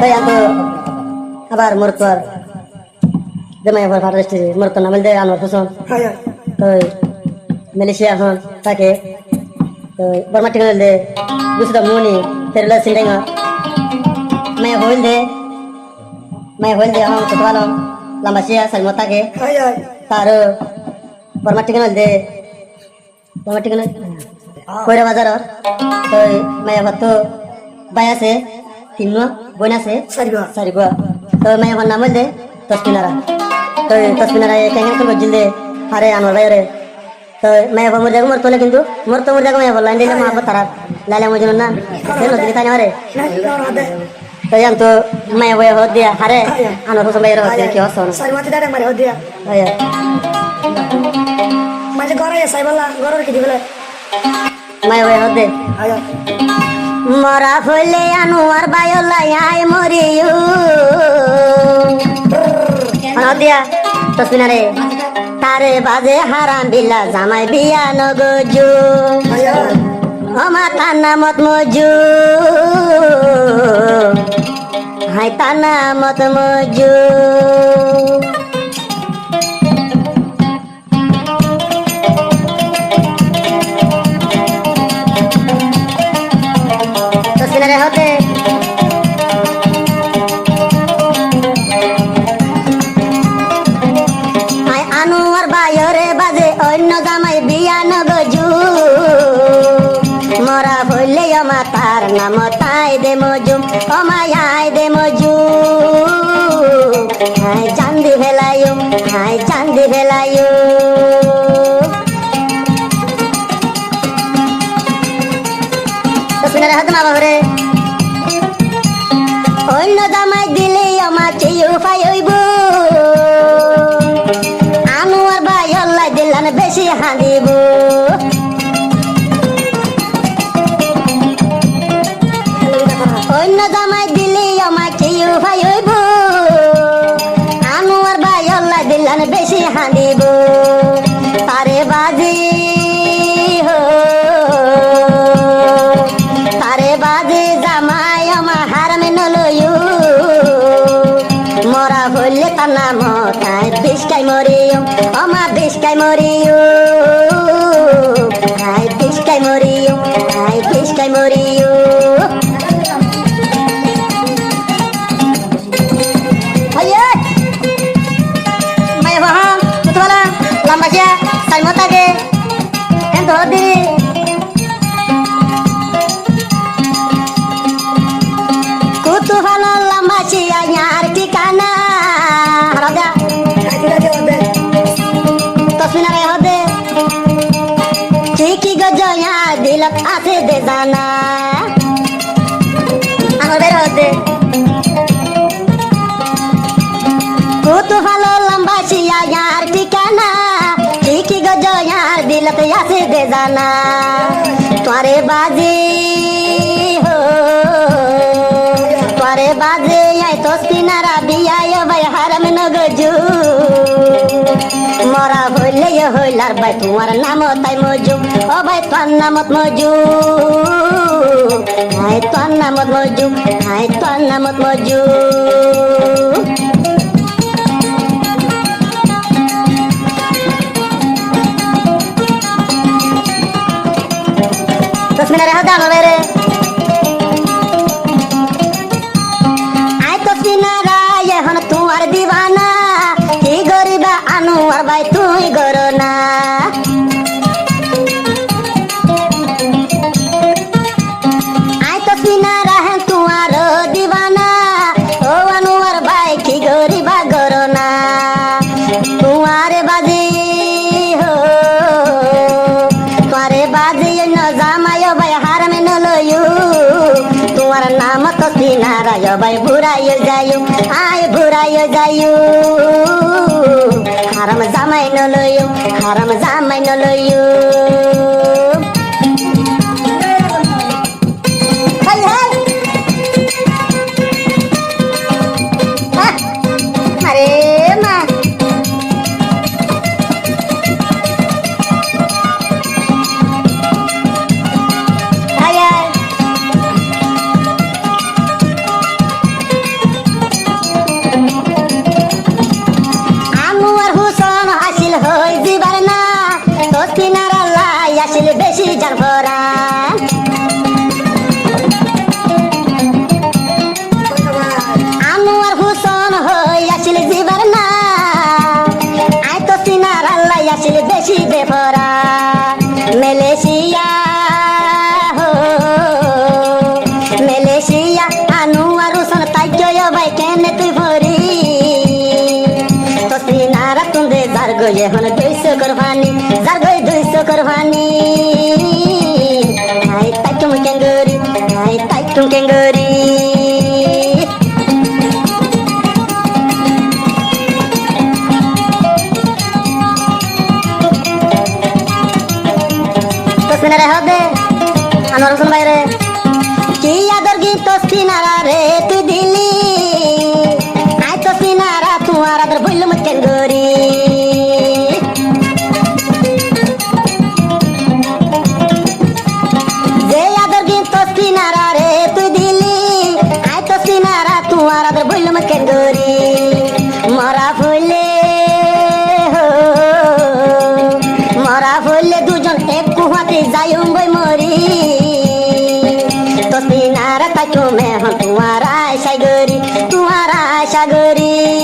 তাই আমি আবার মোরতর জামাই আবার ভাড়া রেস্টে মোরতর নাম দে আনোয়ার হোসেন তো মালয়েশিয়া এখন থাকে তো বর্মা টিকা দে দুসরা মুনি ফেরলা সিন্ডাঙ্গা मैं होल दे हम कुतवालो लंबासिया सलमता के तारो बर्माटिकन दे बर्माटिकन कोयरा बाजार और तो मैं अब तो बाया से तीनों बोना से सारी बुआ तो मैं अब नाम दे तस्मिनारा ये कहीं तो बजिल दे हरे अनवर भाई रे तो मैं अब मुर्जा को मरतोले किंतु मरतो मुर्जा को मैं अब लाइन दे मां बता लाले मुझे ना फिर लोग दिखाने वाले तो yang tu मैं वो हो दिया हरे अनु को समय रहो क्या सोना सारी माती दादा मारे हो दिया अया मुझे गोरा ये साई वाला गोरा के दिवले मैं वो हो दे आया मरा फुले अनुवर बायोला याय मरियो अनु दिया तस्वीर रे तारे बाजे हराम बिल्ला जामाई बिया नगजू आया हमा ताना मत मजू हाय ताना मत मजू तो सिनारे होते हाय आनुवर बायरे बाजे अन्य जामाई बिया नगजू मरा भोले अमा तार नाम ताई दे मजू अमाय दे मजू हाय चांदी भेलायो तो सुनारे हाथ मा बाबरे अन्य दामाई दिले अमा चियु फायबो आनुवर बाय अल्लाह दिलान बेशी हादिबो অন্য জামাই দিলি আমাকে ভাইব আনোয়ার ভাই আল্লাহ দিলান বেশি হাঁদিব তারে বাজি জামাই আমার হারামে নলয়ু মরা হইলে তার নাম তাই বিষ্কাই মরিও আমা বিষ্কাই মরিও high বিষ্কাই মরিও Lambasya, salmota ke, yang tuh di. Kutu halo lambasya nyar kikana, raja. Tasminar ya hode, ciki gojonya dilak ase de sana. Anu ber hode. Kutu halo lambasya nyar kikana. की गजो यार दिलत यासे दे जाना तुम्हारे बाजी हो तुम्हारे बाजी आई तो स्पिनरा बिया यो भाई हरम न गजू मरा होले यो होलार भाई तुम्हारा नाम ताई मजू ओ भाई तुम नाम मत मजू हाय तुम नाम मत मजू तस्मिना रे हदा मेरे आय तस्मिना रा ये हन तुम्हार दीवाना की गरीबा अनुवर भाई तू ही गरोना आय तस्मिना रा है तुम्हार दीवाना ओ अनुवर भाई की गरीबा गरोना तुम्हारे बाजी हो तुम्हारे बाजी न जामायो भाई हार में न लोयू तुम्हारा नाम तो सिनारा यो भाई बुरायो जायू आय बुरायो जायू हारम जामाई न लोयू अरे माँ গয়ে হন 200 করবানি যার গয়ে 200 করবানি আই তাই তুমি কেঙ্গরি আই তাই তুমি কেঙ্গরি তসমিনারে হবে আনোয়ার হোসেন ভাই রে কি আদর গীত তসমিনারা রে তুই দিলি আই তসমিনারা তোমার আদর বললুম কেঙ্গরি যে আদর গীত তসমিনারা রে তুই দিলি আই তসমিনারা তোমার আদর বললুম কেঙ্গরি মরা ফুলে মরা ফুলে দুজন এক কুহাতে যাইম বই মরি তসমিনারা তাই তুমি হন তোমার আশা গরি